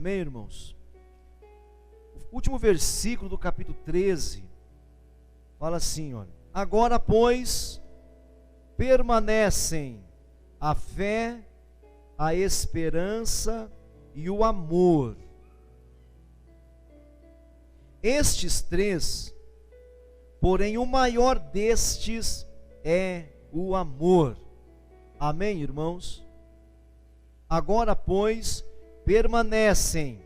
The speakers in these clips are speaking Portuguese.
Amém, irmãos? O último versículo do capítulo 13 fala assim, olha: agora, pois, permanecem a fé, a esperança e o amor. Estes três, porém o maior destes é o amor. Amém, irmãos? Agora, pois, permanecem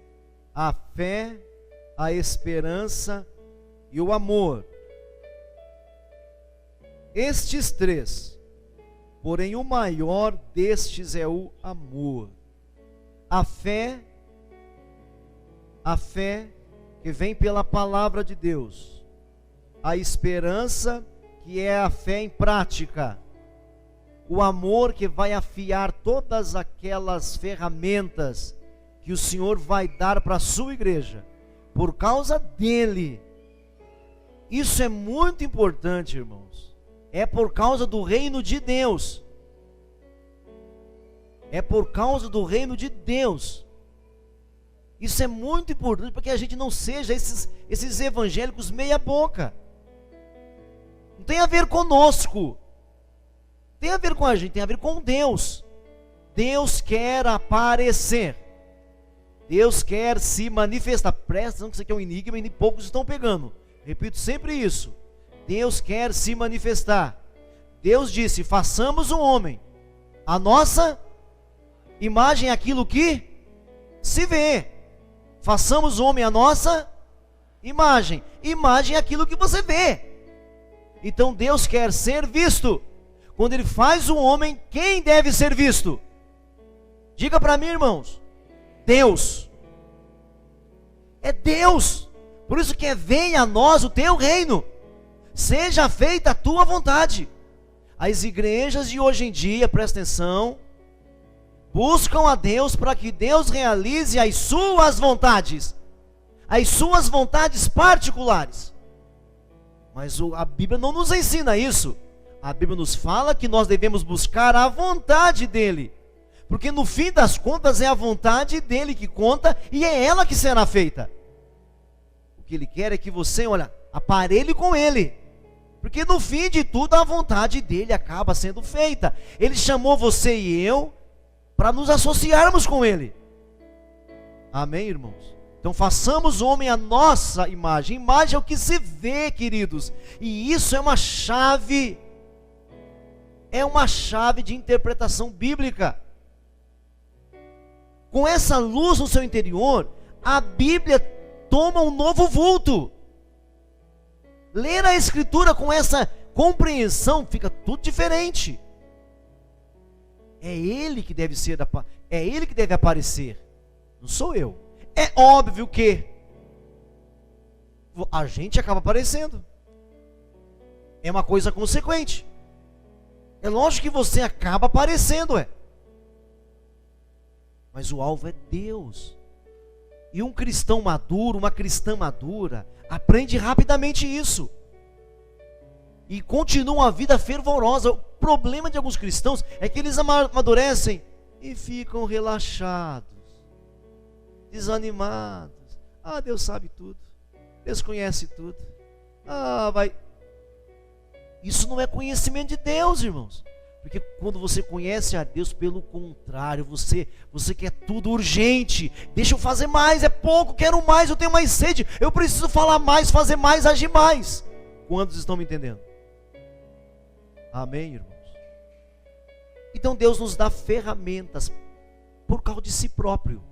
a fé, a esperança e o amor. Estes três, porém o maior destes é o amor. A fé que vem pela palavra de Deus. A esperança, que é a fé em prática. O amor, que vai afiar todas aquelas ferramentas que o Senhor vai dar para a sua igreja, por causa dele. Isso é muito importante, irmãos. É por causa do reino de Deus. É por causa do reino de Deus. Isso é muito importante para que a gente não seja esses evangélicos meia boca. Não tem a ver conosco, tem a ver com a gente, tem a ver com Deus. Deus quer aparecer, Deus quer se manifestar. Presta atenção que isso aqui é um enigma e poucos estão pegando. Repito sempre isso: Deus quer se manifestar. Deus disse: façamos um homem a nossa imagem, aquilo que se vê. Façamos o homem a nossa imagem. Imagem é aquilo que você vê. Então Deus quer ser visto. Quando Ele faz o homem, quem deve ser visto? Diga para mim, irmãos. Deus. É Deus. Por isso que venha a nós o teu reino. Seja feita a tua vontade. As igrejas de hoje em dia, presta atenção, buscam a Deus para que Deus realize as suas vontades. As suas vontades particulares. Mas a Bíblia não nos ensina isso. A Bíblia nos fala que nós devemos buscar a vontade dEle. Porque no fim das contas é a vontade dEle que conta e é ela que será feita. O que Ele quer é que você, aparelhe com Ele. Porque no fim de tudo a vontade dEle acaba sendo feita. Ele chamou você e eu para nos associarmos com Ele. Amém, irmãos? Então façamos o homem a nossa imagem. Imagem é o que se vê, queridos. E isso é uma chave. É uma chave de interpretação bíblica. Com essa luz no seu interior, a Bíblia toma um novo vulto. Ler a Escritura com essa compreensão, fica tudo diferente. É Ele que deve ser, é Ele que deve aparecer. Não sou eu. É óbvio que a gente acaba aparecendo. É uma coisa consequente. É lógico que você acaba aparecendo, Mas o alvo é Deus. E um cristão maduro, uma cristã madura, aprende rapidamente isso. E continua a vida fervorosa. O problema de alguns cristãos é que eles amadurecem e ficam relaxados, desanimados. Deus sabe tudo. Deus conhece tudo. Isso não é conhecimento de Deus, irmãos. Porque quando você conhece a Deus, pelo contrário, você quer tudo urgente. Deixa eu fazer mais, é pouco, quero mais, eu tenho mais sede. Eu preciso falar mais, fazer mais, agir mais. Quantos estão me entendendo? Amém, irmãos? Então Deus nos dá ferramentas por causa de si próprio.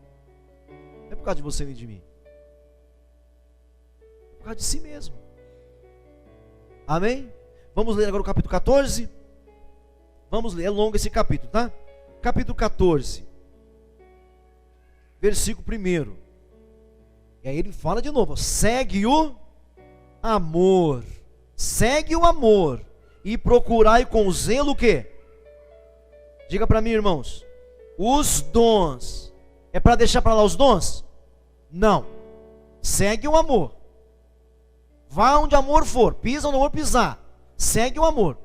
Não é por causa de você nem de mim. É por causa de si mesmo. Amém? Vamos ler agora o capítulo 14. Vamos ler, é longo esse capítulo, tá? Capítulo 14, versículo 1. E aí ele fala de novo: segue o amor. Segue o amor. E procurai com zelo o quê? Diga para mim, irmãos. Os dons. É para deixar para lá os dons? Não. Segue o amor. Vá onde amor for. Pisa onde amor pisar. Segue o amor.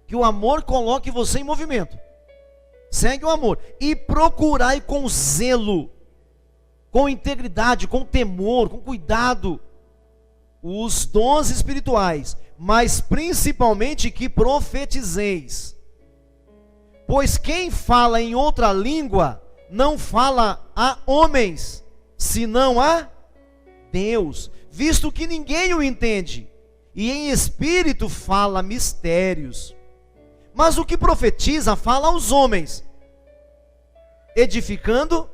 Que o amor coloque você em movimento. Segue o amor. E procurai com zelo com integridade, com temor, com cuidado, os dons espirituais, mas principalmente que profetizeis. Pois quem fala em outra língua não fala a homens, senão a Deus, visto que ninguém o entende, e em espírito fala mistérios. Mas o que profetiza fala aos homens, edificando,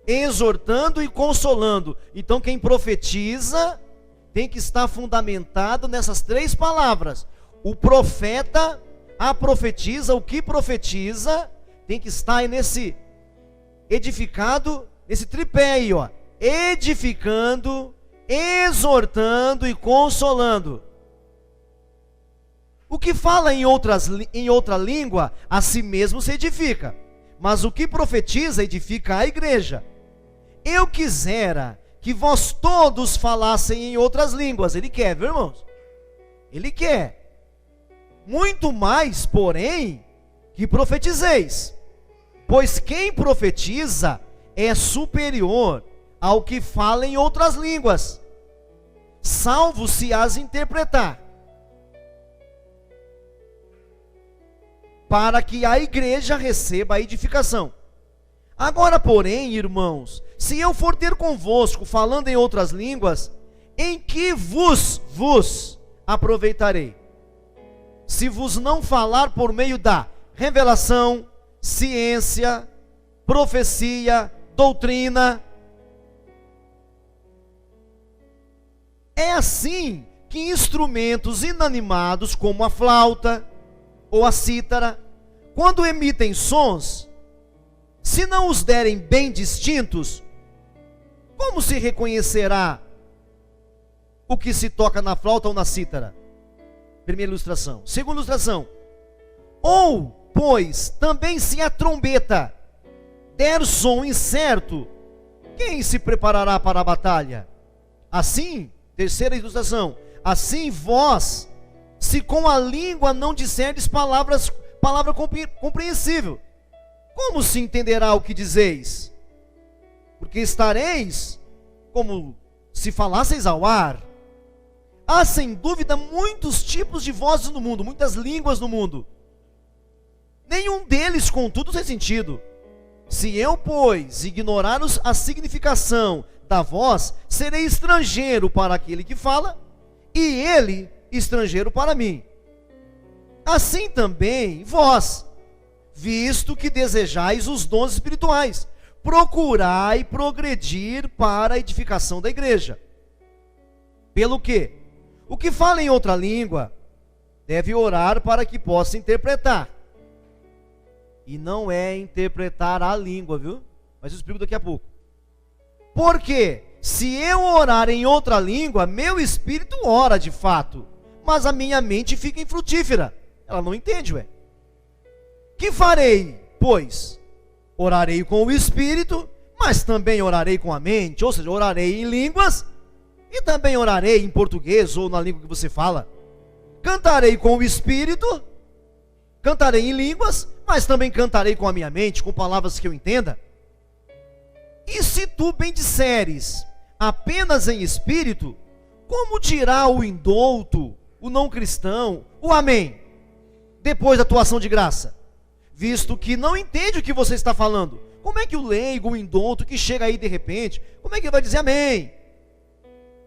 exortando e consolando. Então quem profetiza tem que estar fundamentado nessas três palavras. O profeta, a profetiza, o que profetiza, tem que estar nesse edificado, nesse tripé aí, ó. Edificando, exortando e consolando. O que fala em outra língua, a si mesmo se edifica. Mas o que profetiza, edifica a igreja. Eu quisera que vós todos falassem em outras línguas. Ele quer, viu, irmãos? Ele quer. Muito mais, porém, que profetizeis. Pois quem profetiza é superior ao que fala em outras línguas, salvo se as interpretar, para que a igreja receba a edificação. Agora, porém, irmãos, se eu for ter convosco falando em outras línguas, em que vos aproveitarei? Se vos não falar por meio da revelação, ciência, profecia, doutrina. É assim que instrumentos inanimados como a flauta ou a cítara, quando emitem sons, se não os derem bem distintos, como se reconhecerá o que se toca na flauta ou na cítara? Primeira ilustração. Segunda ilustração. Ou, pois, também se a trombeta der som incerto, quem se preparará para a batalha? Assim, terceira ilustração. Assim vós, se com a língua não disserdes palavra compreensível, como se entenderá o que dizeis? Porque estareis como se falasseis ao ar. Há sem dúvida muitos tipos de vozes no mundo, muitas línguas no mundo. Nenhum deles, contudo, tem sentido. Se eu, pois, ignorar a significação da voz, serei estrangeiro para aquele que fala, e ele estrangeiro para mim. Assim também vós, visto que desejais os dons espirituais, procurai progredir para a edificação da igreja. Pelo que? O que fala em outra língua deve orar para que possa interpretar. E não é interpretar a língua, viu? Mas eu explico daqui a pouco. Porque se eu orar em outra língua, meu espírito ora de fato, mas a minha mente fica infrutífera. Ela não entende, ué. Que farei, pois? Orarei com o espírito, mas também orarei com a mente, ou seja, orarei em línguas, e também orarei em português, ou na língua que você fala. Cantarei com o espírito, cantarei em línguas, mas também cantarei com a minha mente, com palavras que eu entenda. E se tu bem disseres apenas em espírito, como dirá o indouto, o não cristão, o amém, depois da tua ação de graça? Visto que não entende o que você está falando. Como é que o leigo, o indouto, que chega aí de repente, como é que ele vai dizer amém?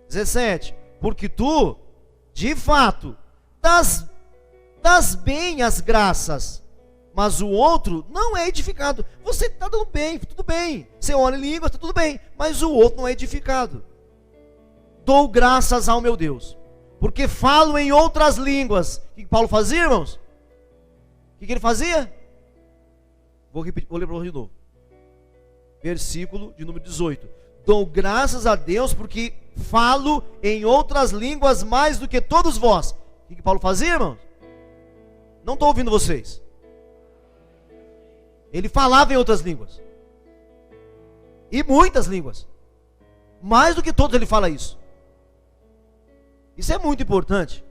17. Porque tu, de fato, das bem as graças, mas o outro não é edificado. Você está dando bem, tudo bem. Você ora em línguas, está tudo bem. Mas o outro não é edificado. Dou graças ao meu Deus, porque falo em outras línguas. O que Paulo fazia, irmãos? O que ele fazia? Vou ler para vocês de novo. Versículo de número 18. Dou graças a Deus porque falo em outras línguas mais do que todos vós. O que Paulo fazia, irmãos? Não estou ouvindo vocês. Ele falava em outras línguas. E muitas línguas. Mais do que todos ele fala isso. Isso é muito importante.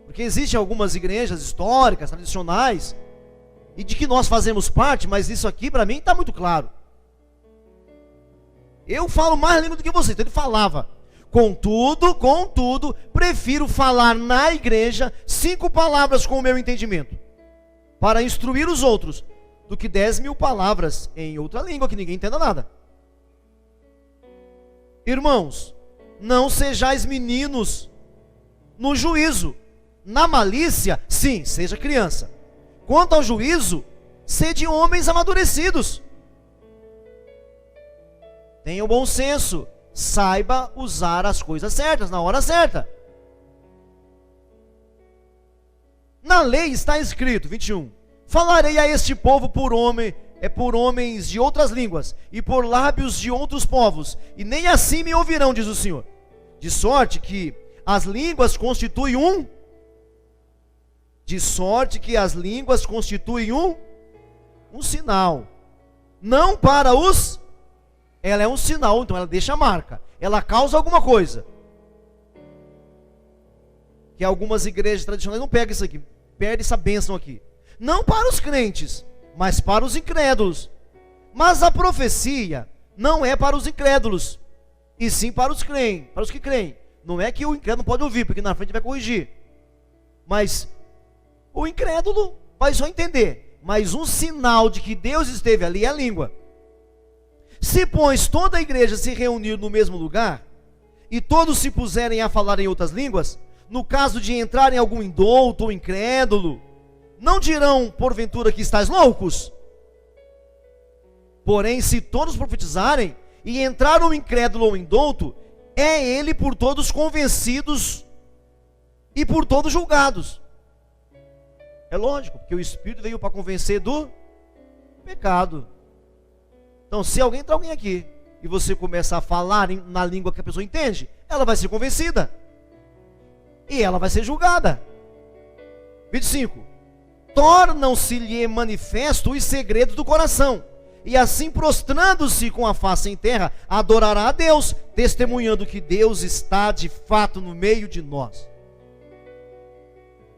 Porque existem algumas igrejas históricas, tradicionais, e de que nós fazemos parte, mas isso aqui para mim está muito claro. eu falo mais língua do que você. Então ele falava: contudo, prefiro falar na igreja 5 palavras com o meu entendimento, para instruir os outros, do que 10.000 palavras em outra língua que ninguém entenda nada. Irmãos, não sejais meninos no juízo. Na malícia, sim, seja criança. Quanto ao juízo, sede homens amadurecidos. Tenha o bom senso, saiba usar as coisas certas, na hora certa. Na lei está escrito, 21, falarei a este povo por homens de outras línguas, e por lábios de outros povos, e nem assim me ouvirão, diz o Senhor. De sorte que as línguas constituem um sinal. Não para os... Ela é um sinal, então ela deixa a marca. Ela causa alguma coisa. Que algumas igrejas tradicionais não pegam isso aqui. Perde essa bênção aqui. Não para os crentes, mas para os incrédulos. Mas a profecia não é para os incrédulos, e sim para os que creem. Não é que o incrédulo não pode ouvir, porque na frente vai corrigir. Mas o incrédulo vai só entender. Mas um sinal de que Deus esteve ali é a língua. Se, pois, toda a igreja se reunir no mesmo lugar, e todos se puserem a falar em outras línguas, no caso de entrarem algum indouto ou incrédulo, não dirão, porventura, que estáis loucos? Porém, se todos profetizarem, e entrar um incrédulo ou indouto, é ele por todos convencidos e por todos julgados. É lógico, porque o Espírito veio para convencer do pecado. Então, se entra alguém aqui, e você começa a falar na língua que a pessoa entende, ela vai ser convencida. E ela vai ser julgada. 25. Tornam-se-lhe manifestos os segredos do coração, e assim prostrando-se com a face em terra, adorará a Deus, testemunhando que Deus está de fato no meio de nós.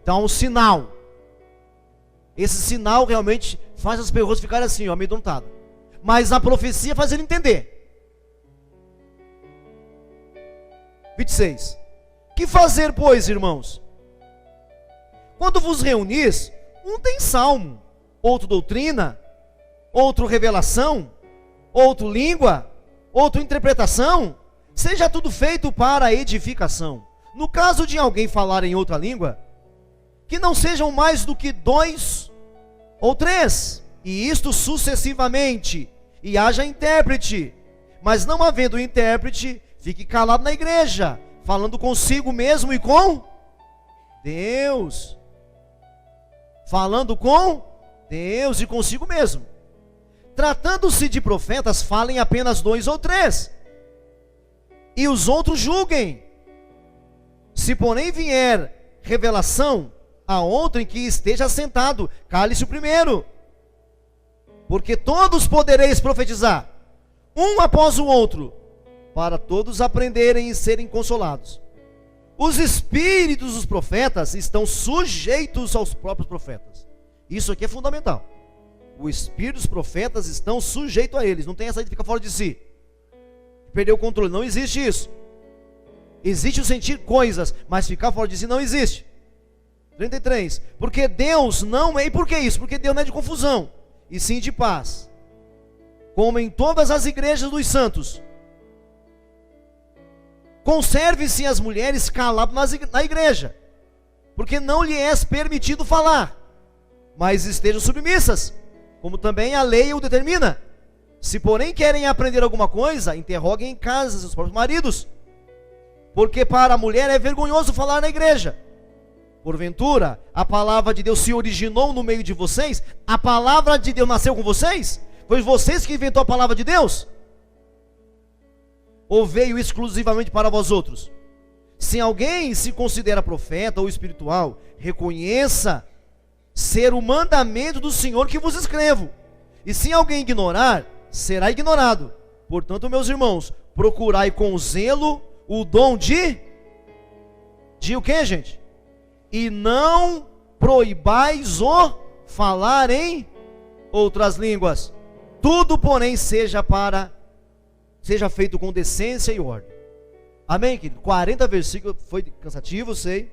Então, um sinal. Esse sinal realmente faz as pessoas ficarem assim, amedrontadas. Mas a profecia faz ele entender. 26. Que fazer, pois, irmãos? Quando vos reunis, um tem salmo, outro doutrina, outro revelação, outro língua, outro interpretação. Seja tudo feito para a edificação. No caso de alguém falar em outra língua, que não sejam mais do que 2 ou 3, e isto sucessivamente, e haja intérprete. Mas não havendo intérprete, fique calado na igreja, falando consigo mesmo e com Deus. Falando com Deus e consigo mesmo. Tratando-se de profetas, falem apenas 2 ou 3, e os outros julguem. Se porém vier revelação a outro em que esteja sentado, cale-se o primeiro. Porque todos podereis profetizar, um após o outro, para todos aprenderem e serem consolados. Os espíritos dos profetas estão sujeitos aos próprios profetas. Isso aqui é fundamental. O espírito dos profetas estão sujeitos a eles. Não tem essa de ficar fora de si, perder o controle. Não existe isso. Existe o sentir coisas, mas ficar fora de si não existe. 33. Porque Deus não é... E por que isso? Porque Deus não é de confusão, e sim de paz, como em todas as igrejas dos santos. Conserve-se as mulheres caladas na igreja, porque não lhe é permitido falar, mas estejam submissas, como também a lei o determina. Se porém querem aprender alguma coisa, interroguem em casa seus próprios maridos, porque para a mulher é vergonhoso falar na igreja. Porventura, a palavra de Deus se originou no meio de vocês? A palavra de Deus nasceu com vocês? Foi vocês que inventou a palavra de Deus? Ou veio exclusivamente para vós outros? Se alguém se considera profeta ou espiritual, reconheça ser o mandamento do Senhor que vos escrevo. E se alguém ignorar, será ignorado. Portanto, meus irmãos, procurai com zelo o dom de o quê, gente? E não proibais o falar em outras línguas. Tudo, porém, seja para seja feito com decência e ordem. Amém, querido? 40 versículos, foi cansativo, eu sei,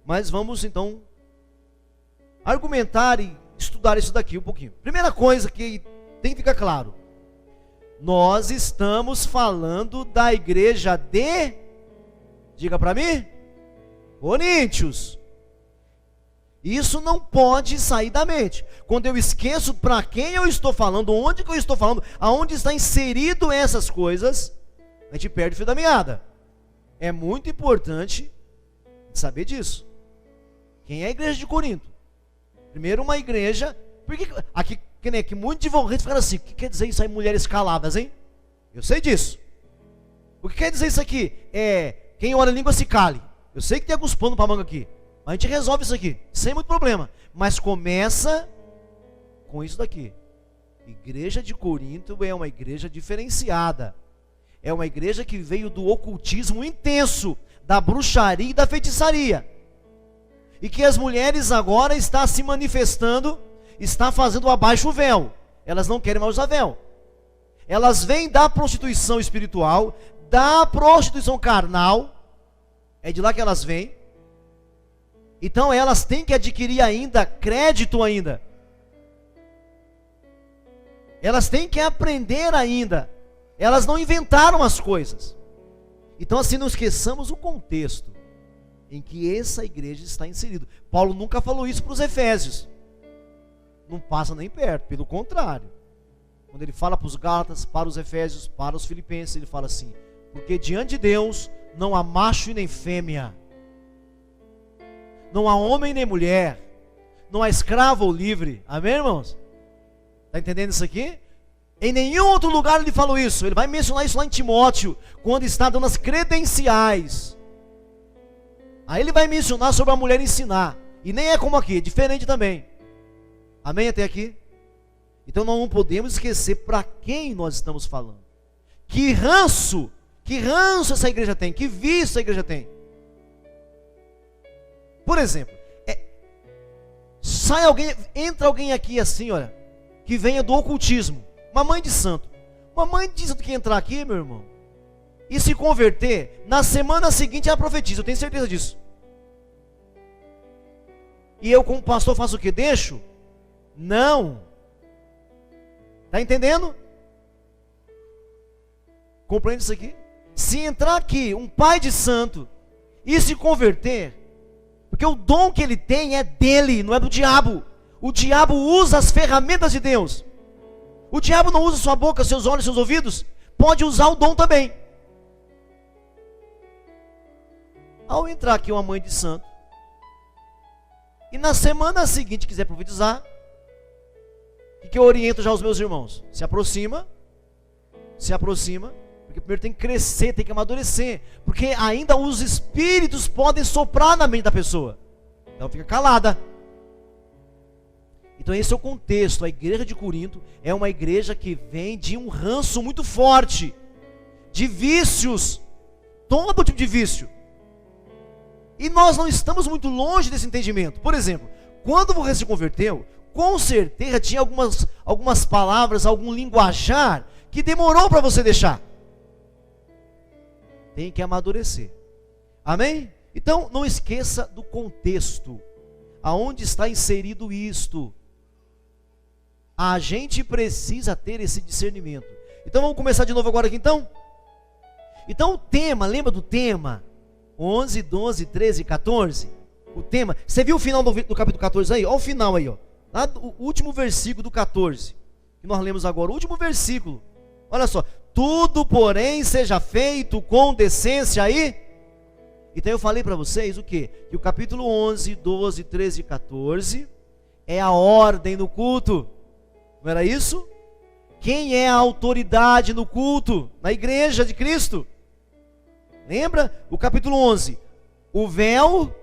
mas vamos então argumentar e estudar isso daqui um pouquinho. Primeira coisa que tem que ficar claro: nós estamos falando da igreja de, diga para mim, Coríntios. Isso não pode sair da mente. Quando eu esqueço para quem eu estou falando, onde que eu estou falando, aonde está inserido essas coisas, a gente perde o fio da meada. É muito importante saber disso. Quem é a igreja de Corinto? Primeiro, uma igreja, porque aqui que muito divulgante fica assim: o que quer dizer isso aí, mulheres caladas, hein? Eu sei disso. O que quer dizer isso aqui? Quem ora em língua se cale. Eu sei que tem alguns panos para manga aqui, a gente resolve isso aqui, sem muito problema. Mas começa com isso daqui. Igreja de Corinto é uma igreja diferenciada. É uma igreja que veio do ocultismo intenso, da bruxaria e da feitiçaria. E que as mulheres agora estão se manifestando, está fazendo abaixo o véu. Elas não querem mais usar véu. Elas vêm da prostituição espiritual, da prostituição carnal. É de lá que elas vêm. Então elas têm que adquirir ainda crédito ainda. Elas têm que aprender ainda. Elas não inventaram as coisas. Então assim, não esqueçamos o contexto em que essa igreja está inserida. Paulo nunca falou isso para os Efésios. Não passa nem perto, pelo contrário. Quando ele fala para os Gálatas, para os Efésios, para os Filipenses, ele fala assim: porque diante de Deus não há macho e nem fêmea, não há homem nem mulher, não há escravo ou livre. Amém, irmãos? Está entendendo isso aqui? Em nenhum outro lugar ele falou isso. Ele vai mencionar isso lá em Timóteo, quando está dando as credenciais. Aí ele vai mencionar sobre a mulher ensinar. E nem é como aqui, é diferente também. Amém até aqui? Então nós não podemos esquecer para quem nós estamos falando. Que ranço essa igreja tem, que vício essa igreja tem. Por exemplo, entra alguém aqui assim, olha, que venha do ocultismo, uma mãe de santo. Uma mãe de santo que entrar aqui, meu irmão, e se converter, na semana seguinte ela profetiza, eu tenho certeza disso. E eu como pastor faço o quê? Deixo? Não. Está entendendo? Compreende isso aqui? Se entrar aqui um pai de santo e se converter, porque o dom que ele tem é dele, não é do diabo. O diabo usa as ferramentas de Deus. O diabo não usa sua boca, seus olhos, seus ouvidos. Pode usar o dom também. Ao entrar aqui uma mãe de santo, e na semana seguinte quiser profetizar, o que eu oriento já aos meus irmãos? Se aproxima, porque primeiro tem que crescer, tem que amadurecer, porque ainda os espíritos podem soprar na mente da pessoa. Então fica calada. Então esse é o contexto. A igreja de Corinto é uma igreja que vem de um ranço muito forte, de vícios, todo tipo de vício. E nós não estamos muito longe desse entendimento. Por exemplo, quando você se converteu, com certeza tinha algumas palavras, algum linguajar que demorou para você deixar. Tem que amadurecer. Amém? Então não esqueça do contexto. Aonde está inserido isto? A gente precisa ter esse discernimento. Então vamos começar de novo agora aqui então? Então o tema, lembra do tema? 11, 12, 13, 14. O tema, você viu o final do capítulo 14 aí? Olha o final aí, ó. Lá o último versículo do 14, que nós lemos agora, o último versículo. Olha só: tudo porém seja feito com decência aí. Então eu falei para vocês o quê? Que o capítulo 11, 12, 13 e 14 é a ordem no culto. Não era isso? Quem é a autoridade no culto? Na igreja de Cristo. Lembra? O capítulo 11, o véu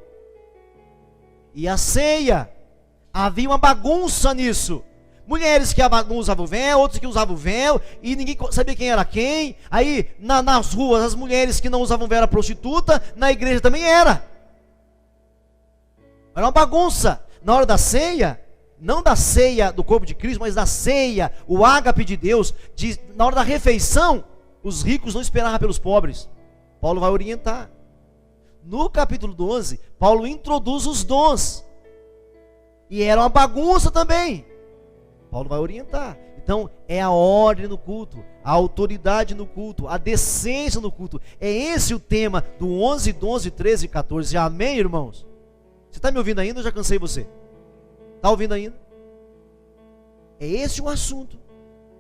e a ceia. Havia uma bagunça nisso. Mulheres que não usavam o véu, outros que usavam o véu, e ninguém sabia quem era quem. Aí nas ruas, as mulheres que não usavam véu eram prostituta, na igreja também era. Era uma bagunça. Na hora da ceia, não da ceia do corpo de Cristo, mas da ceia, o ágape de Deus, na hora da refeição, Os ricos não esperavam pelos pobres. Paulo vai orientar. No capítulo 12, Paulo introduz os dons. E era uma bagunça também. Paulo vai orientar. Então, é a ordem no culto, a autoridade no culto, a decência no culto. É esse o tema do 11, 12, 13 e 14. Amém, irmãos? Você está me ouvindo ainda ou já cansei você? Está ouvindo ainda? É esse o assunto.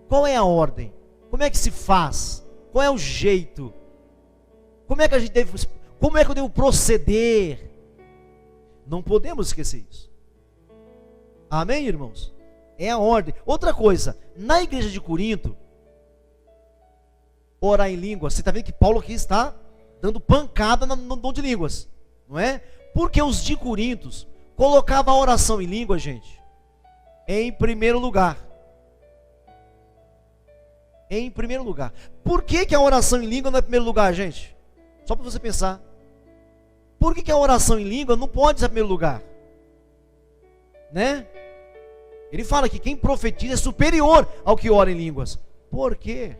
Qual é a ordem? Como é que se faz? Qual é o jeito? Como é que eu devo proceder? Não podemos esquecer isso. Amém, irmãos? É a ordem. Outra coisa, na igreja de Corinto, orar em línguas, você está vendo que Paulo aqui está dando pancada no dom de línguas, não é? Porque os de Corintos colocavam a oração em língua, gente, em primeiro lugar. Em primeiro lugar. Por que a oração em língua não é em primeiro lugar, gente? Só para você pensar. Por que a oração em língua não pode ser em primeiro lugar? Né? Ele fala que quem profetiza é superior ao que ora em línguas. Por quê?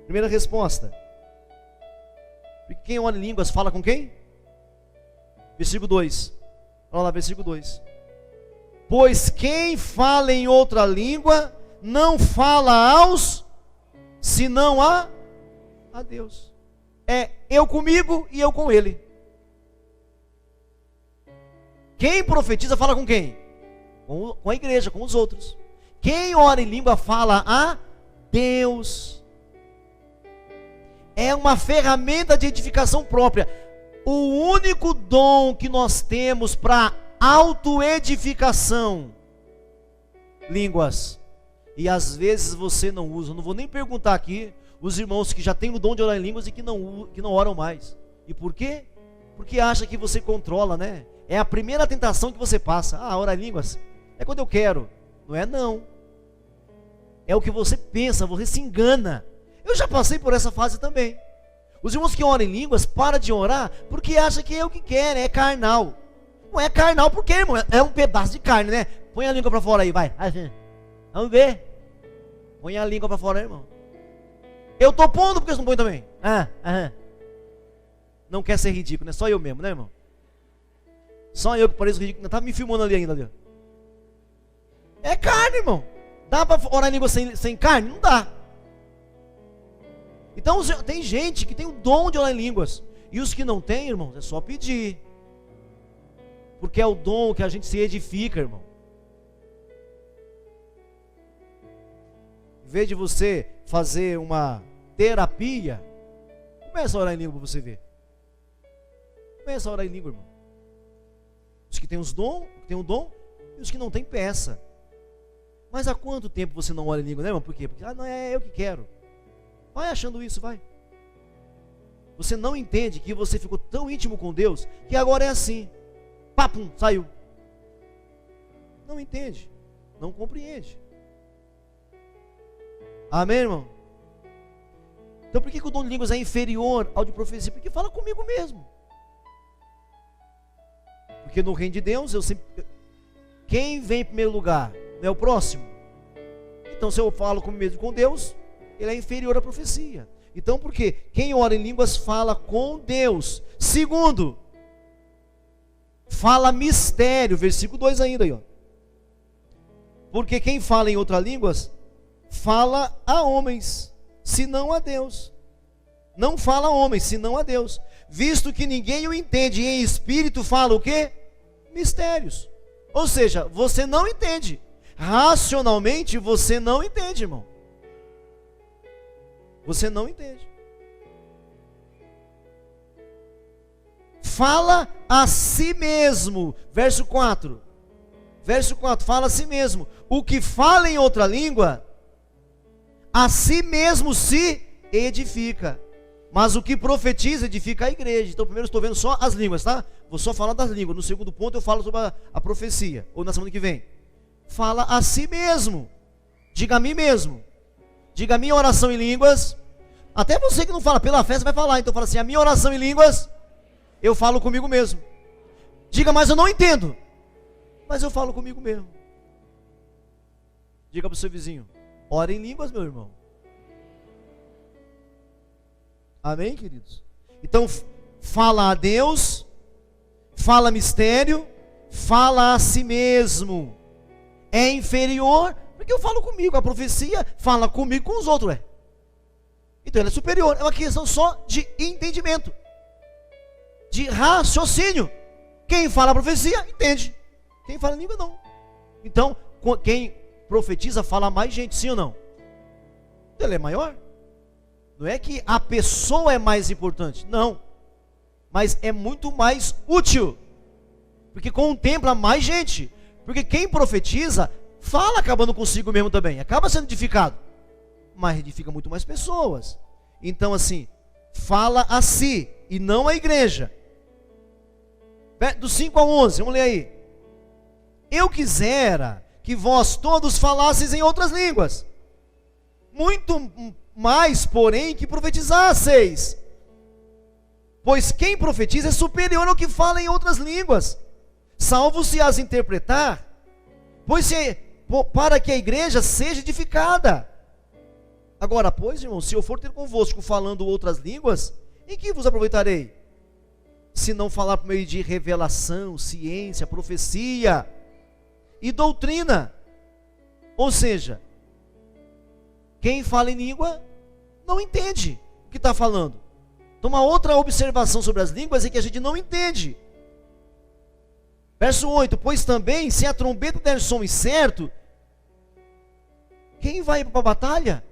Primeira resposta. Porque quem ora em línguas fala com quem? Versículo 2. Olha lá, versículo 2. Pois quem fala em outra língua não fala aos, senão a Deus. É eu comigo e eu com ele. Quem profetiza fala com quem? Com a igreja, com os outros. Quem ora em língua fala a Deus. É uma ferramenta de edificação própria. O único dom que nós temos para autoedificação, línguas. E às vezes você não usa. Não vou nem perguntar aqui os irmãos que já têm o dom de orar em línguas e que não oram mais. E por quê? Porque acha que você controla, né? É a primeira tentação que você passa. Orar em línguas é quando eu quero. Não é não. É o que você pensa, você se engana. Eu já passei por essa fase também. Os irmãos que oram em línguas param de orar porque acham que é o que querem, é carnal. Não é carnal porque, irmão, é um pedaço de carne, né? Põe a língua para fora aí, vai. Vamos ver. Põe a língua para fora aí, irmão. Eu estou pondo, porque você não põe também? Não quer ser ridículo, né? Só eu mesmo, né, irmão? Só eu que pareço ridículo. Está me filmando ali ainda, ali. É carne, irmão. Dá para orar em língua sem carne? Não dá. Então tem gente que tem o dom de orar em línguas. E os que não têm, irmãos, é só pedir. Porque é o dom que a gente se edifica, irmão. Em vez de você fazer uma terapia, começa a orar em língua para você ver. Começa a orar em língua, irmão. Os que têm os dom, tem o dom, e os que não têm, peça. Mas há quanto tempo você não ora em língua, né, irmão? Por quê? Porque não é eu que quero. Vai achando isso, vai. Você não entende que você ficou tão íntimo com Deus que agora é assim. Papum, saiu. Não entende, não compreende. Amém, irmão? Então por que o dom de línguas é inferior ao de profecia? Porque fala comigo mesmo. Porque no reino de Deus, quem vem em primeiro lugar? Não é o próximo? Então se eu falo comigo mesmo com Deus, ele é inferior à profecia. Então por quê? Quem ora em línguas fala com Deus. Segundo, fala mistério. Versículo 2 ainda aí, ó. Porque quem fala em outras línguas fala a homens, senão a Deus. Não fala a homens, senão a Deus. Visto que ninguém o entende, e em espírito fala o quê? Mistérios. Ou seja, você não entende. Racionalmente você não entende, irmão. Você não entende. Fala a si mesmo. Verso 4. Verso 4, fala a si mesmo. O que fala em outra língua, a si mesmo se edifica. Mas o que profetiza, edifica a igreja. Então primeiro eu estou vendo só as línguas, tá? Vou só falar das línguas. No segundo ponto eu falo sobre a profecia. Ou na semana que vem. Fala a si mesmo. Diga a mim mesmo. Diga a minha oração em línguas. Até você que não fala, pela fé você vai falar. Então fala assim, a minha oração em línguas, eu falo comigo mesmo. Diga, mas eu não entendo. Mas eu falo comigo mesmo. Diga para o seu vizinho, ora em línguas, meu irmão. Amém, queridos? Então, fala a Deus, fala mistério, fala a si mesmo. É inferior, porque eu falo comigo. A profecia fala comigo com os outros. Então ela é superior. É uma questão só de entendimento, de raciocínio. Quem fala a profecia, entende. Quem fala em língua, não. Então, quem profetiza fala mais gente, sim ou não? Ele é maior. Não é que a pessoa é mais importante, não. Mas é muito mais útil, porque contempla mais gente. Porque quem profetiza, fala acabando consigo mesmo também. Acaba sendo edificado, mas edifica muito mais pessoas. Então assim, fala a si e não a igreja. Do 5 ao 11, vamos ler aí. Eu quisera que vós todos falasseis em outras línguas, muito mais, porém, que profetizasseis. Pois quem profetiza é superior ao que fala em outras línguas, salvo se as interpretar, para que a igreja seja edificada. Agora, pois, irmão, se eu for ter convosco falando outras línguas, em que vos aproveitarei? Se não falar por meio de revelação, ciência, profecia e doutrina. Ou seja, quem fala em língua não entende o que está falando. Então, uma outra observação sobre as línguas é que a gente não entende. Verso 8, pois também, se a trombeta der som incerto, quem vai para a batalha?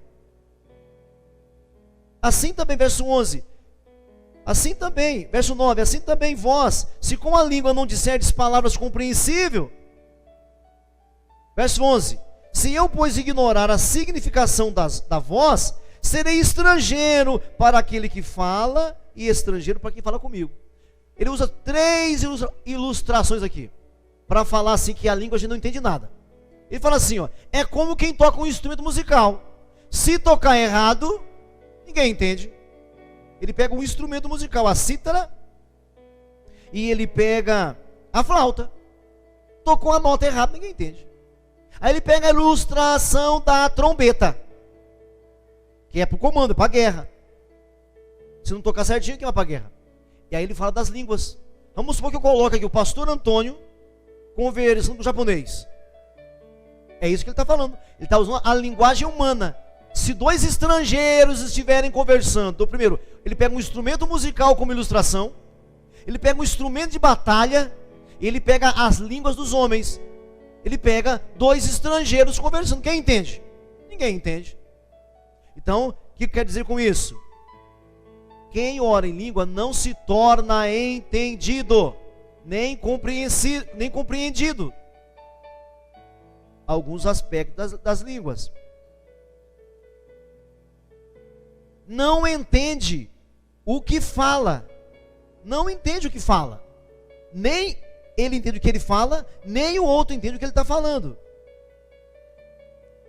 Assim também, verso 11, assim também, verso 9, assim também vós, se com a língua não disserdes palavras compreensíveis. Verso 11, se eu, pois, ignorar a significação da voz, serei estrangeiro para aquele que fala e estrangeiro para quem fala comigo. Ele usa 3 ilustrações aqui, para falar assim que a língua a gente não entende nada. Ele fala assim, ó, é como quem toca um instrumento musical. Se tocar errado, ninguém entende. Ele pega um instrumento musical, a cítara, e ele pega a flauta. Tocou a nota errada, ninguém entende. Aí ele pega a ilustração da trombeta, que é para o comando, é para a guerra. Se não tocar certinho, quem vai para a guerra? E aí ele fala das línguas. Vamos supor que eu coloque aqui o pastor Antônio conversando com o japonês. É isso que ele está falando. Ele está usando a linguagem humana. Se 2 estrangeiros estiverem conversando, então, primeiro, ele pega um instrumento musical como ilustração, ele pega um instrumento de batalha, e ele pega as línguas dos homens. Ele pega 2 estrangeiros conversando. Quem entende? Ninguém entende. Então, o que quer dizer com isso? Quem ora em língua não se torna entendido, nem compreendido. Alguns aspectos das línguas. Não entende o que fala. Não entende o que fala. Nem ele entende o que ele fala, nem o outro entende o que ele está falando.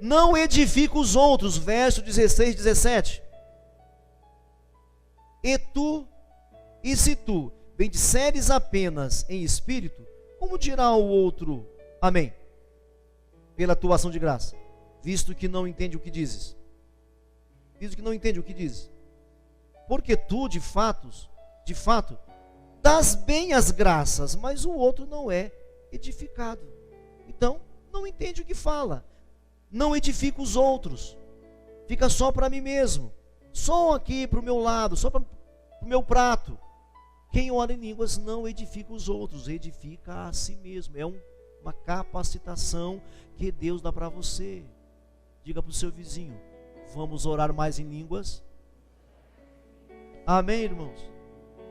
Não edifica os outros, verso 16 e 17. E se tu bendisseres apenas em espírito, como dirá o outro, amém? Pela tua ação de graça, visto que não entende o que dizes. Visto que não entende o que dizes. Porque tu, de fato, dás bem as graças, mas o outro não é edificado. Então, não entende o que fala. Não edifica os outros. Fica só para mim mesmo. Só aqui para o meu lado, só para o meu prato. Quem ora em línguas não edifica os outros, edifica a si mesmo. É uma capacitação que Deus dá para você. Diga para o seu vizinho, vamos orar mais em línguas? Amém, irmãos?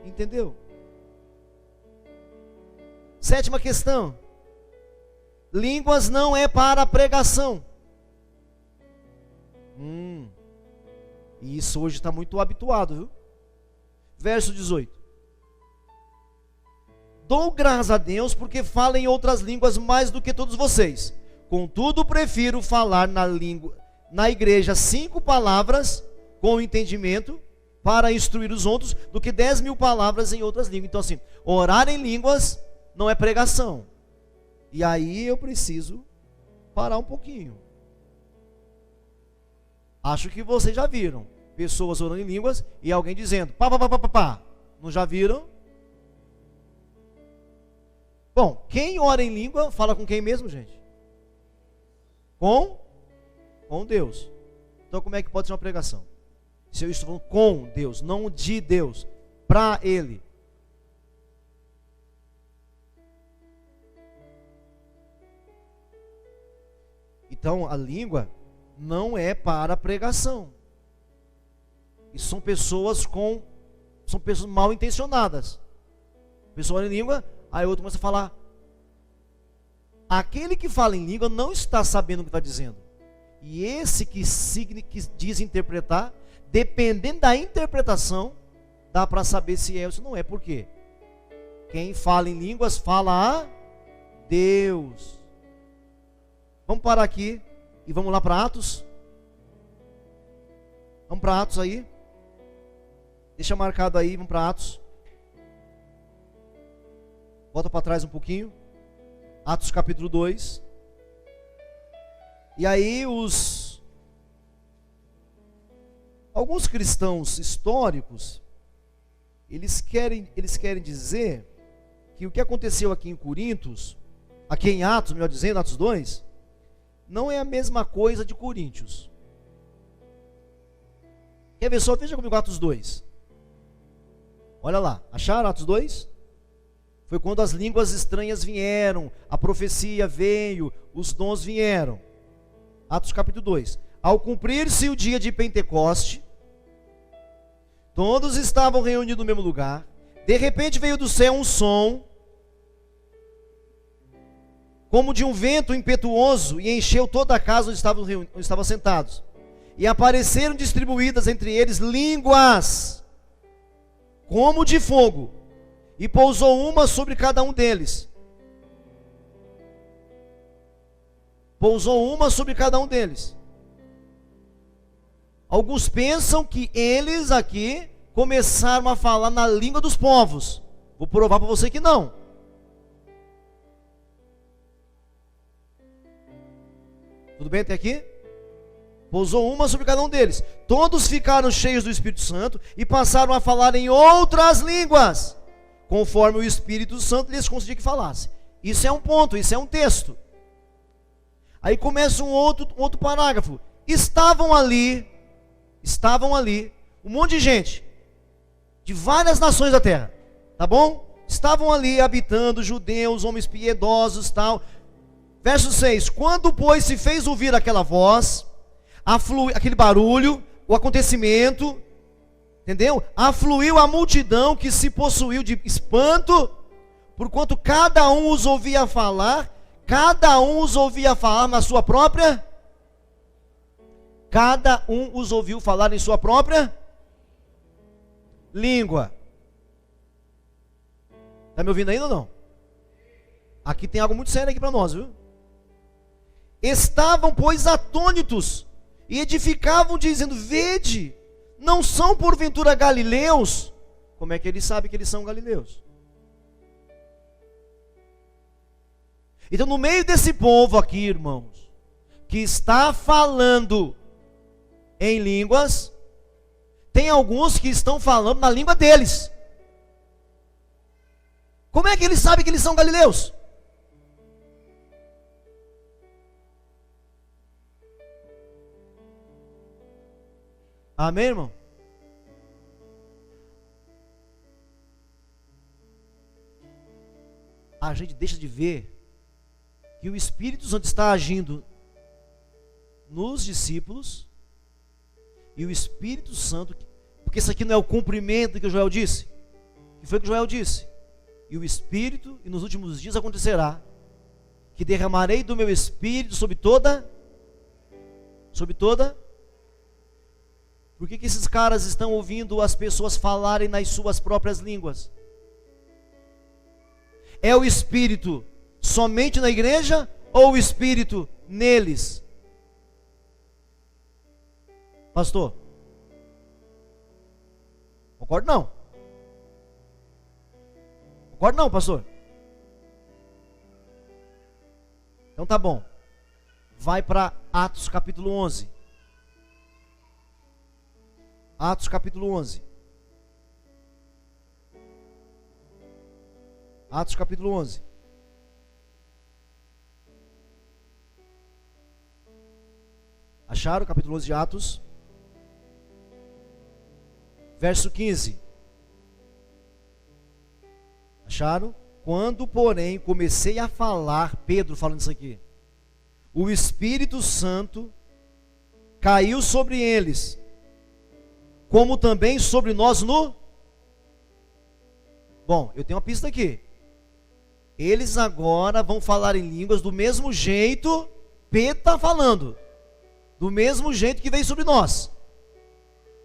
Entendeu? 7ª questão. Línguas não é para pregação. E isso hoje está muito habituado, viu? Verso 18. Dou graças a Deus porque falo em outras línguas mais do que todos vocês. Contudo, prefiro falar na igreja 5 palavras com entendimento para instruir os outros do que 10.000 palavras em outras línguas. Então assim, orar em línguas não é pregação. E aí eu preciso parar um pouquinho. Acho que vocês já viram. pessoas orando em línguas e alguém dizendo, pá, pá, pá, pá, pá, pá. Não já viram? Bom, quem ora em língua, fala com quem mesmo, gente? Com Deus. Então como é que pode ser uma pregação? Se eu estou falando com Deus, não de Deus, para Ele. Então a língua não é para pregação. E são pessoas mal intencionadas. Pessoa em língua, aí outro começa a falar. Aquele que fala em língua não está sabendo o que está dizendo. E esse que diz interpretar, dependendo da interpretação, dá para saber se é ou se não é. Por quê? Quem fala em línguas fala a Deus. Vamos parar aqui e vamos lá para Atos. Vamos para Atos aí. Deixa marcado aí, vamos para Atos. Volta para trás um pouquinho. Atos capítulo 2. E aí alguns cristãos históricos, eles querem dizer que o que aconteceu aqui em Corintos, aqui em Atos, melhor dizendo, Atos 2, não é a mesma coisa de Coríntios. Quer ver só? Veja comigo Atos 2. Olha lá, acharam Atos 2? Foi quando as línguas estranhas vieram, a profecia veio, os dons vieram. Atos capítulo 2. Ao cumprir-se o dia de Pentecoste, todos estavam reunidos no mesmo lugar. De repente veio do céu um som, como de um vento impetuoso, e encheu toda a casa onde estavam sentados. E apareceram distribuídas entre eles línguas, como de fogo, e pousou uma sobre cada um deles. Pousou uma sobre cada um deles. Alguns pensam que eles aqui começaram a falar na língua dos povos. Vou provar para você que não. Tudo bem até aqui? Pousou uma sobre cada um deles. Todos ficaram cheios do Espírito Santo e passaram a falar em outras línguas, conforme o Espírito Santo lhes concedia que falasse. Isso é um ponto, isso é um texto. Aí começa um outro parágrafo. Estavam ali, um monte de gente, de várias nações da terra, tá bom? Estavam ali habitando, judeus, homens piedosos, tal. Verso 6, quando, pois, se fez ouvir aquela voz, aquele barulho, o acontecimento, entendeu? Afluiu a multidão que se possuiu de espanto, porquanto cada um os ouvia falar na sua própria, cada um os ouviu falar em sua própria língua. Está me ouvindo ainda ou não? Aqui tem algo muito sério aqui para nós, viu? Estavam, pois, atônitos, e edificavam, dizendo, vede, não são porventura galileus? Como é que ele sabe que eles são galileus? Então, no meio desse povo aqui, irmãos, que está falando em línguas, tem alguns que estão falando na língua deles. Como é que eles sabem que eles são galileus? Amém, irmão? A gente deixa de ver que o Espírito Santo está agindo nos discípulos, e o Espírito Santo, porque isso aqui não é o cumprimento do que o Joel disse, que foi o que o Joel disse, e o Espírito, e nos últimos dias acontecerá, que derramarei do meu Espírito sobre toda, por que esses caras estão ouvindo as pessoas falarem nas suas próprias línguas? É o Espírito somente na igreja ou o Espírito neles? Pastor? Concordo não? Concordo não, pastor? Então tá bom. Vai para Atos capítulo 11. Atos capítulo 11. Atos capítulo 11. Acharam o capítulo 11 de Atos? Verso 15. Acharam? Quando, porém, comecei a falar, Pedro falando isso aqui, o Espírito Santo caiu sobre eles, como também sobre nós no... Bom, eu tenho uma pista aqui. Eles agora vão falar em línguas do mesmo jeito Pedro está falando, do mesmo jeito que veio sobre nós.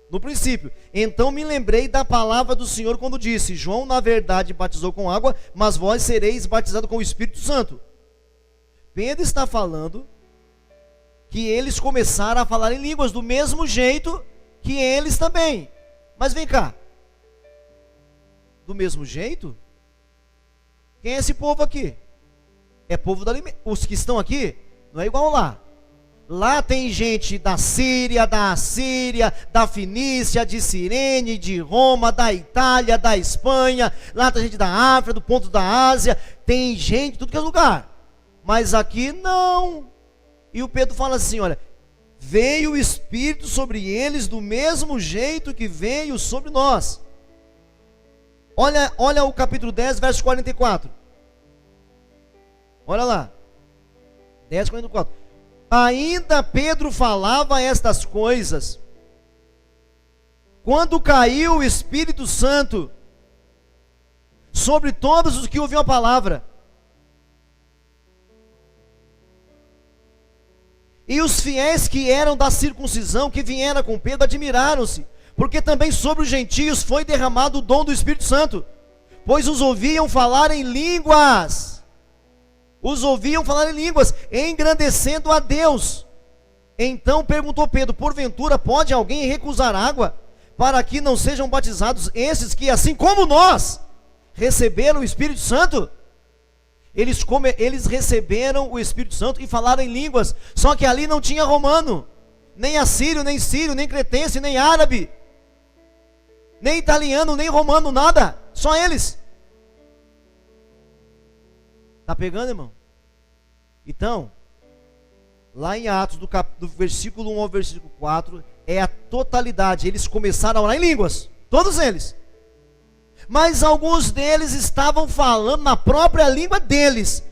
No princípio, então me lembrei da palavra do Senhor quando disse: João na verdade batizou com água, mas vós sereis batizados com o Espírito Santo. Pedro está falando que eles começaram a falar em línguas do mesmo jeito que eles também. Mas vem cá, do mesmo jeito? Quem é esse povo aqui? É povo da... Os que estão aqui não é igual lá. Lá tem gente da Síria, da Assíria, da Fenícia, de Cirene, de Roma, da Itália, da Espanha. Lá tem gente da África, do ponto da Ásia. Tem gente de tudo que é lugar. Mas aqui não. E o Pedro fala assim, olha, veio o Espírito sobre eles do mesmo jeito que veio sobre nós. Olha o capítulo 10, verso 44. Olha lá. 10, 44. Ainda Pedro falava estas coisas, quando caiu o Espírito Santo sobre todos os que ouviam a palavra. E os fiéis que eram da circuncisão, que vieram com Pedro, admiraram-se, porque também sobre os gentios foi derramado o dom do Espírito Santo, pois os ouviam falar em línguas. Os ouviam falar em línguas, engrandecendo a Deus. Então perguntou Pedro: porventura pode alguém recusar água, para que não sejam batizados esses que, assim como nós, receberam o Espírito Santo? Eles receberam o Espírito Santo e falaram em línguas, só que ali não tinha romano, nem assírio, nem sírio, nem cretense, nem árabe, nem italiano, nem romano, nada, só eles. Está pegando, irmão? Então, lá em Atos, do versículo 1 ao versículo 4, é a totalidade. Eles começaram a orar em línguas, todos eles. Mas alguns deles estavam falando na própria língua deles.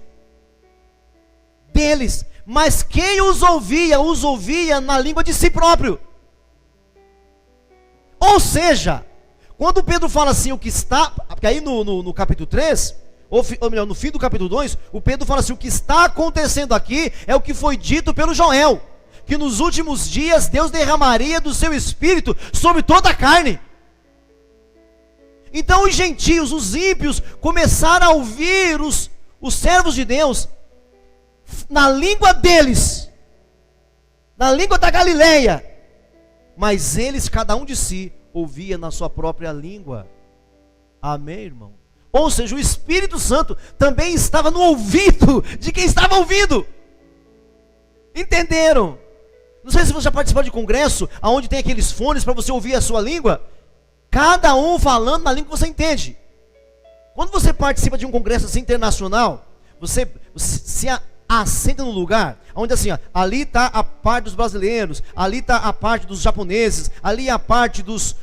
Mas quem os ouvia na língua de si próprio. Ou seja, quando Pedro fala assim, o que está... Porque aí no capítulo 3... ou melhor, no fim do capítulo 2, o Pedro fala assim: o que está acontecendo aqui é o que foi dito pelo Joel, que nos últimos dias Deus derramaria do seu Espírito sobre toda a carne. Então os gentios, os ímpios, começaram a ouvir os servos de Deus na língua deles, na língua da Galileia, mas eles, cada um de si, ouvia na sua própria língua. Amém, irmão? Ou seja, o Espírito Santo também estava no ouvido de quem estava ouvindo. Entenderam? Não sei se você já participou de congresso onde tem aqueles fones para você ouvir a sua língua. Cada um falando na língua que você entende. Quando você participa de um congresso assim internacional, você se assenta no lugar onde assim, ó, ali está a parte dos brasileiros, ali está a parte dos japoneses, ali a parte dos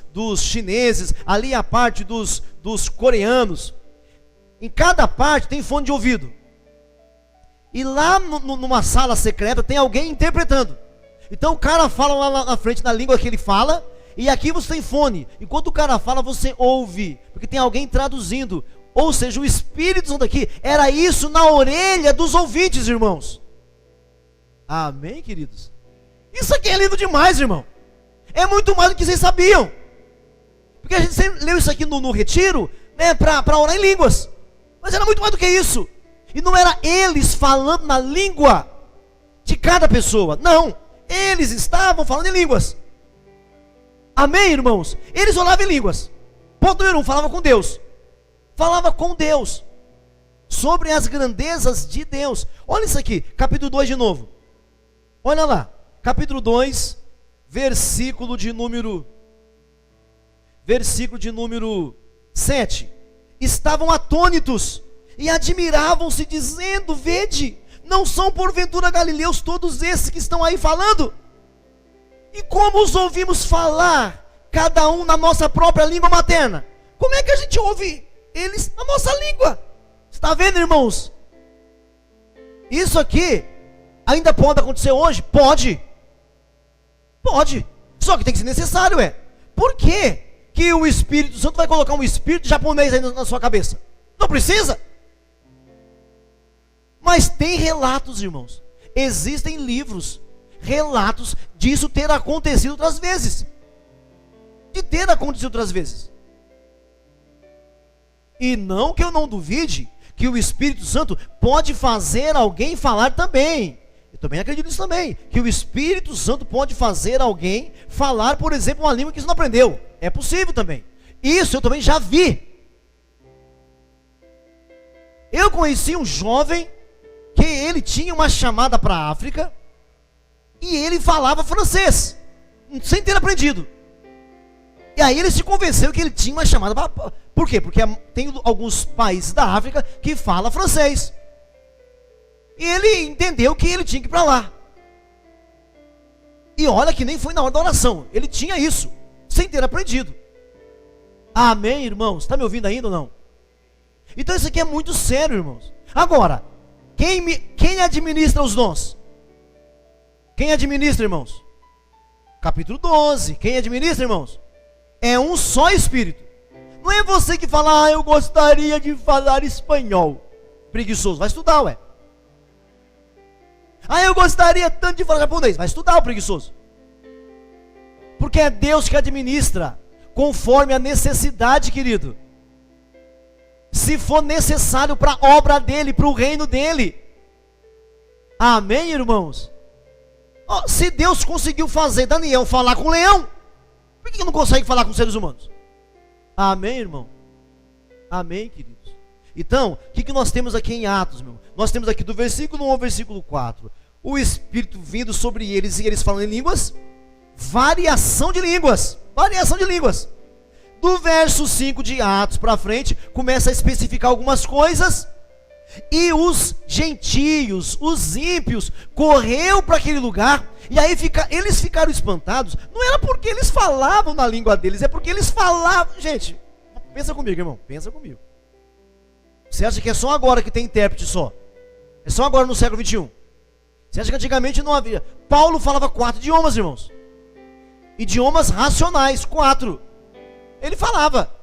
chineses, ali a parte dos coreanos. Em cada parte tem fone de ouvido. E lá numa sala secreta tem alguém interpretando. Então o cara fala lá na frente na língua que ele fala, e aqui você tem fone. Enquanto o cara fala, você ouve, porque tem alguém traduzindo. Ou seja, o Espírito Santo aqui era isso na orelha dos ouvintes, irmãos. Amém, queridos? Isso aqui é lindo demais, irmão. É muito mais do que vocês sabiam. Porque a gente sempre leu isso aqui no retiro, né, para orar em línguas. Mas era muito mais do que isso. E não era eles falando na língua de cada pessoa. Não, eles estavam falando em línguas. Amém, irmãos? Eles oravam em línguas. Ponto número 1, falava com Deus. Falava com Deus sobre as grandezas de Deus. Olha isso aqui, capítulo 2 de novo. Olha lá, capítulo 2, versículo de número versículo de número 7. Estavam atônitos e admiravam-se, dizendo: vede, não são porventura galileus todos esses que estão aí falando? E como os ouvimos falar, cada um na nossa própria língua materna? Como é que a gente ouve eles na nossa língua? Está vendo, irmãos? Isso aqui ainda pode acontecer hoje? Pode. Pode. Só que tem que ser necessário, Por quê que o Espírito Santo vai colocar um espírito japonês aí na sua cabeça? Não precisa. Mas tem relatos, irmãos. Existem livros, relatos disso ter acontecido outras vezes. De ter acontecido outras vezes. E não que eu não duvide que o Espírito Santo pode fazer alguém falar também. Eu também acredito nisso também. Que o Espírito Santo pode fazer alguém falar, por exemplo, uma língua que você não aprendeu. É possível também. Isso eu também já vi. Eu conheci um jovem que ele tinha uma chamada para a África e ele falava francês, sem ter aprendido. E aí ele se convenceu que ele tinha uma chamada para... Por quê? Porque tem alguns países da África que falam francês. E ele entendeu que ele tinha que ir para lá. E olha que nem foi na hora da oração. Ele tinha isso, sem ter aprendido. Amém, irmãos? Está me ouvindo ainda ou não? Então isso aqui é muito sério, irmãos. Agora, quem administra os dons? Quem administra, irmãos? Capítulo 12. Quem administra, irmãos? É um só Espírito. Não é você que fala: eu gostaria de falar espanhol. Preguiçoso, vai estudar, eu gostaria tanto de falar japonês. Vai estudar, o preguiçoso. Porque é Deus que administra conforme a necessidade, querido. Se for necessário para a obra dele, para o reino dele. Amém, irmãos? Se Deus conseguiu fazer Daniel falar com o leão, por que não consegue falar com seres humanos? Amém, irmão? Amém, queridos? Então, o que nós temos aqui em Atos, meu? Nós temos aqui do versículo 1 ao versículo 4. O Espírito vindo sobre eles e eles falando em línguas. Variação de línguas. Variação de línguas. Do verso 5 de Atos para frente, começa a especificar algumas coisas. E os gentios, os ímpios, correu para aquele lugar. E aí eles ficaram espantados. Não era porque eles falavam na língua deles, é porque eles falavam. Gente, pensa comigo, irmão, pensa comigo. Você acha que é só agora que tem intérprete só? É só agora no século 21? Você acha que antigamente não havia? Paulo falava 4 idiomas, irmãos. Idiomas racionais, 4. Ele falava.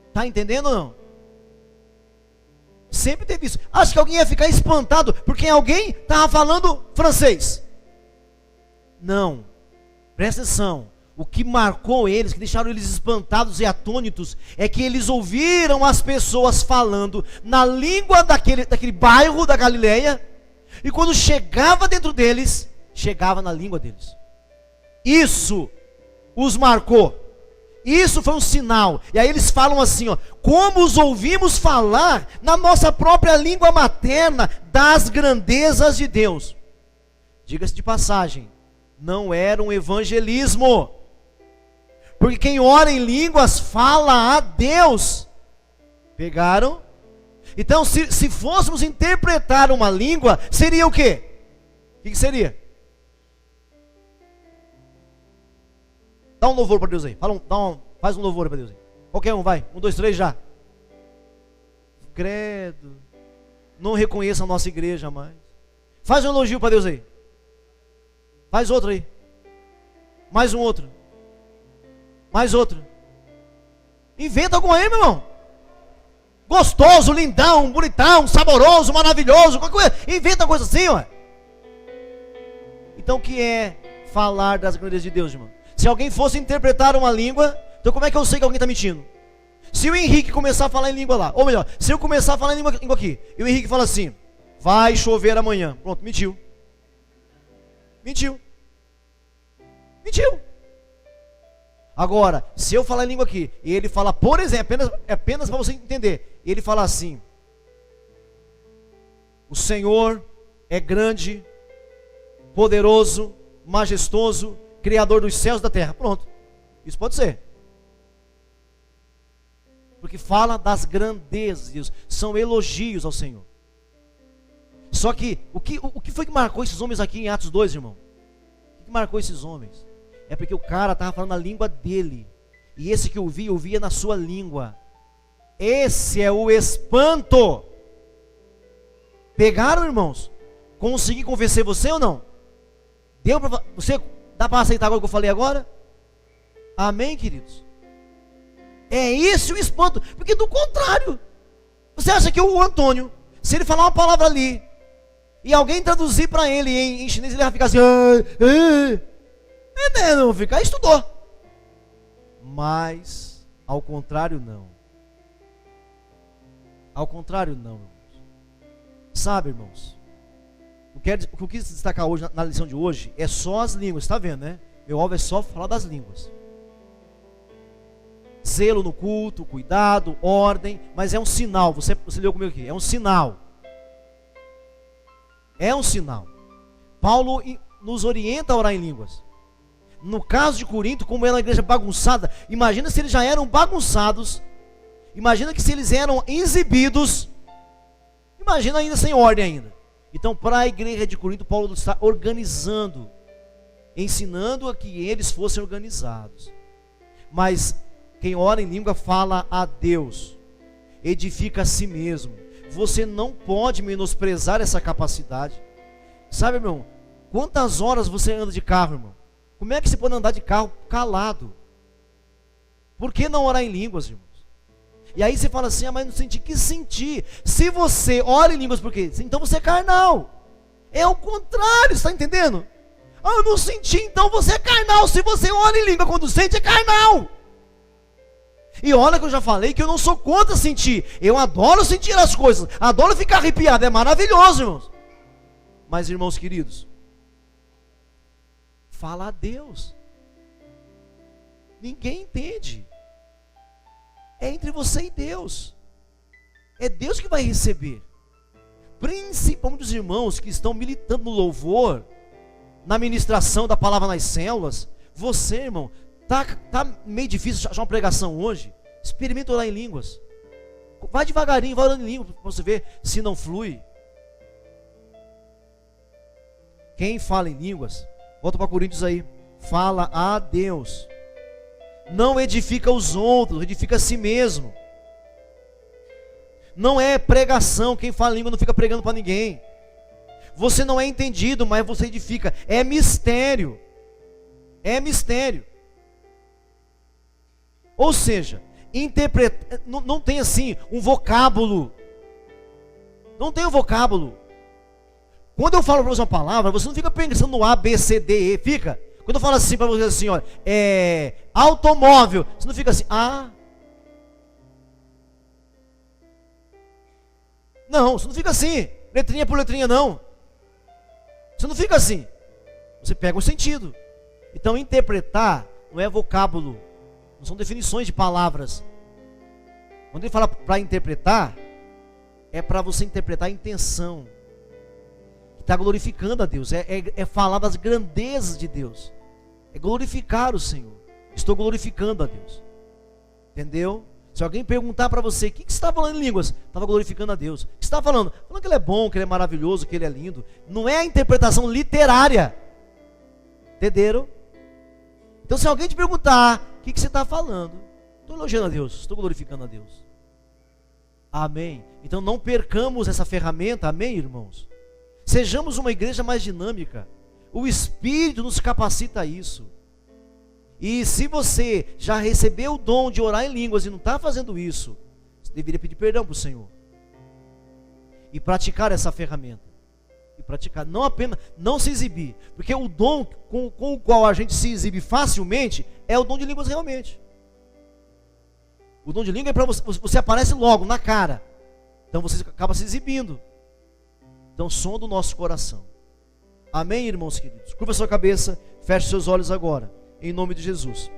Está entendendo ou não? Sempre teve isso. Acho que alguém ia ficar espantado porque alguém estava falando francês. Não. Presta atenção. O que marcou eles, que deixaram eles espantados e atônitos, é que eles ouviram as pessoas falando na língua daquele bairro da Galileia. E quando chegava dentro deles, chegava na língua deles. Isso os marcou. Isso foi um sinal. E aí eles falam assim, como os ouvimos falar na nossa própria língua materna das grandezas de Deus. Diga-se de passagem, não era um evangelismo. Porque quem ora em línguas fala a Deus. Pegaram? Então se fôssemos interpretar uma língua, seria o quê? O que seria? Dá um louvor para Deus aí. Faz um louvor para Deus aí. Qualquer um, vai. 1, 2, 3, já. Credo. Não reconheça a nossa igreja mais. Faz um elogio para Deus aí. Faz outro aí. Mais um outro. Mais outro. Inventa algum aí, meu irmão. Gostoso, lindão, bonitão, saboroso, maravilhoso. Qualquer coisa. Inventa uma coisa assim, Então o que é falar das grandezas de Deus, irmão? Se alguém fosse interpretar uma língua, então como é que eu sei que alguém está mentindo? Se o Henrique começar a falar em língua lá, ou melhor, se eu começar a falar em língua aqui, e o Henrique fala assim: vai chover amanhã. Pronto, mentiu. Mentiu. Mentiu. Agora, se eu falar em língua aqui, e ele fala, por exemplo, apenas para você entender, ele fala assim: o Senhor é grande, poderoso, majestoso, Criador dos céus e da terra. Pronto. Isso pode ser. Porque fala das grandezas de Deus. São elogios ao Senhor. Só que, o que foi que marcou esses homens aqui em Atos 2, irmão? O que marcou esses homens? É porque o cara estava falando a língua dele. E esse que ouvia na sua língua. Esse é o espanto. Pegaram, irmãos? Consegui convencer você ou não? Deu para você? Dá para aceitar agora o que eu falei agora? Amém, queridos? É esse o espanto. Porque do contrário, você acha que o Antônio, se ele falar uma palavra ali, e alguém traduzir para ele em chinês, ele vai ficar assim, não, ficar, estudou. Mas, ao contrário não. Ao contrário não, irmãos. Sabe, irmãos, o que eu quis destacar hoje, na lição de hoje, é só as línguas, está vendo, né? Meu alvo é só falar das línguas. Zelo no culto, cuidado, ordem, mas é um sinal, você leu comigo aqui, é um sinal. É um sinal. Paulo nos orienta a orar em línguas. No caso de Corinto, como era uma igreja bagunçada, imagina se eles já eram bagunçados, imagina que se eles eram exibidos, imagina ainda sem ordem ainda. Então, para a igreja de Corinto, Paulo está organizando, ensinando a que eles fossem organizados. Mas quem ora em língua fala a Deus, edifica a si mesmo. Você não pode menosprezar essa capacidade. Sabe, irmão, quantas horas você anda de carro, irmão? Como é que você pode andar de carro calado? Por que não orar em línguas, irmãos? E aí você fala assim, mas não senti. Que sentir? Se você ora em línguas, por quê? Então você é carnal. É o contrário, está entendendo? Eu não senti, então você é carnal. Se você ora em língua quando sente, é carnal. E olha que eu já falei que eu não sou contra sentir. Eu adoro sentir as coisas. Adoro ficar arrepiado. É maravilhoso, irmãos. Mas, irmãos queridos, fala a Deus. Ninguém entende. É entre você e Deus. É Deus que vai receber. Principalmente os irmãos que estão militando no louvor, na ministração da palavra nas células. Você, irmão, tá meio difícil achar uma pregação hoje. Experimenta orar em línguas. Vai devagarinho, vai orando em línguas, para você ver se não flui. Quem fala em línguas, volta para Coríntios aí, fala a Deus. Não edifica os outros, edifica a si mesmo. Não é pregação, quem fala em língua não fica pregando para ninguém. Você não é entendido, mas você edifica. É mistério. É mistério. Ou seja, não tem assim um vocábulo. Não tem um vocábulo. Quando eu falo para você uma palavra, você não fica pensando no A, B, C, D, E. Fica. Quando eu falo assim para você assim, olha, automóvel, você não fica assim, não, você não fica assim, letrinha por letrinha não. Você não fica assim. Você pega um sentido. Então interpretar não é vocábulo, não são definições de palavras. Quando ele fala para interpretar, é para você interpretar a intenção, que está glorificando a Deus, é falar das grandezas de Deus, é glorificar o Senhor. Estou glorificando a Deus. Entendeu? Se alguém perguntar para você, o que você está falando em línguas? Estava glorificando a Deus. O que você está falando? Falando que Ele é bom, que Ele é maravilhoso, que Ele é lindo. Não é a interpretação literária. Entenderam? Então se alguém te perguntar, o que você está falando? Estou elogiando a Deus, estou glorificando a Deus. Amém? Então não percamos essa ferramenta, amém, irmãos? Sejamos uma igreja mais dinâmica. O Espírito nos capacita a isso. E se você já recebeu o dom de orar em línguas e não está fazendo isso, você deveria pedir perdão para o Senhor. E praticar essa ferramenta. E praticar, não apenas, não se exibir. Porque o dom com o qual a gente se exibe facilmente é o dom de línguas realmente. O dom de língua é para você aparece logo, na cara. Então você acaba se exibindo. Então som do nosso coração. Amém, irmãos queridos? Curva sua cabeça, feche seus olhos agora. Em nome de Jesus.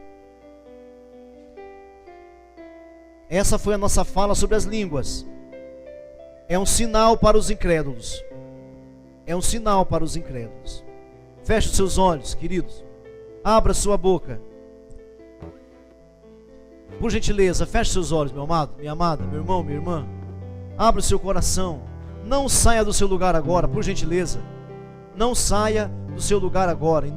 Essa foi a nossa fala sobre as línguas. É um sinal para os incrédulos. É um sinal para os incrédulos. Feche os seus olhos, queridos. Abra sua boca. Por gentileza, feche seus olhos, meu amado, minha amada, meu irmão, minha irmã. Abra o seu coração. Não saia do seu lugar agora, por gentileza. Não saia do seu lugar agora.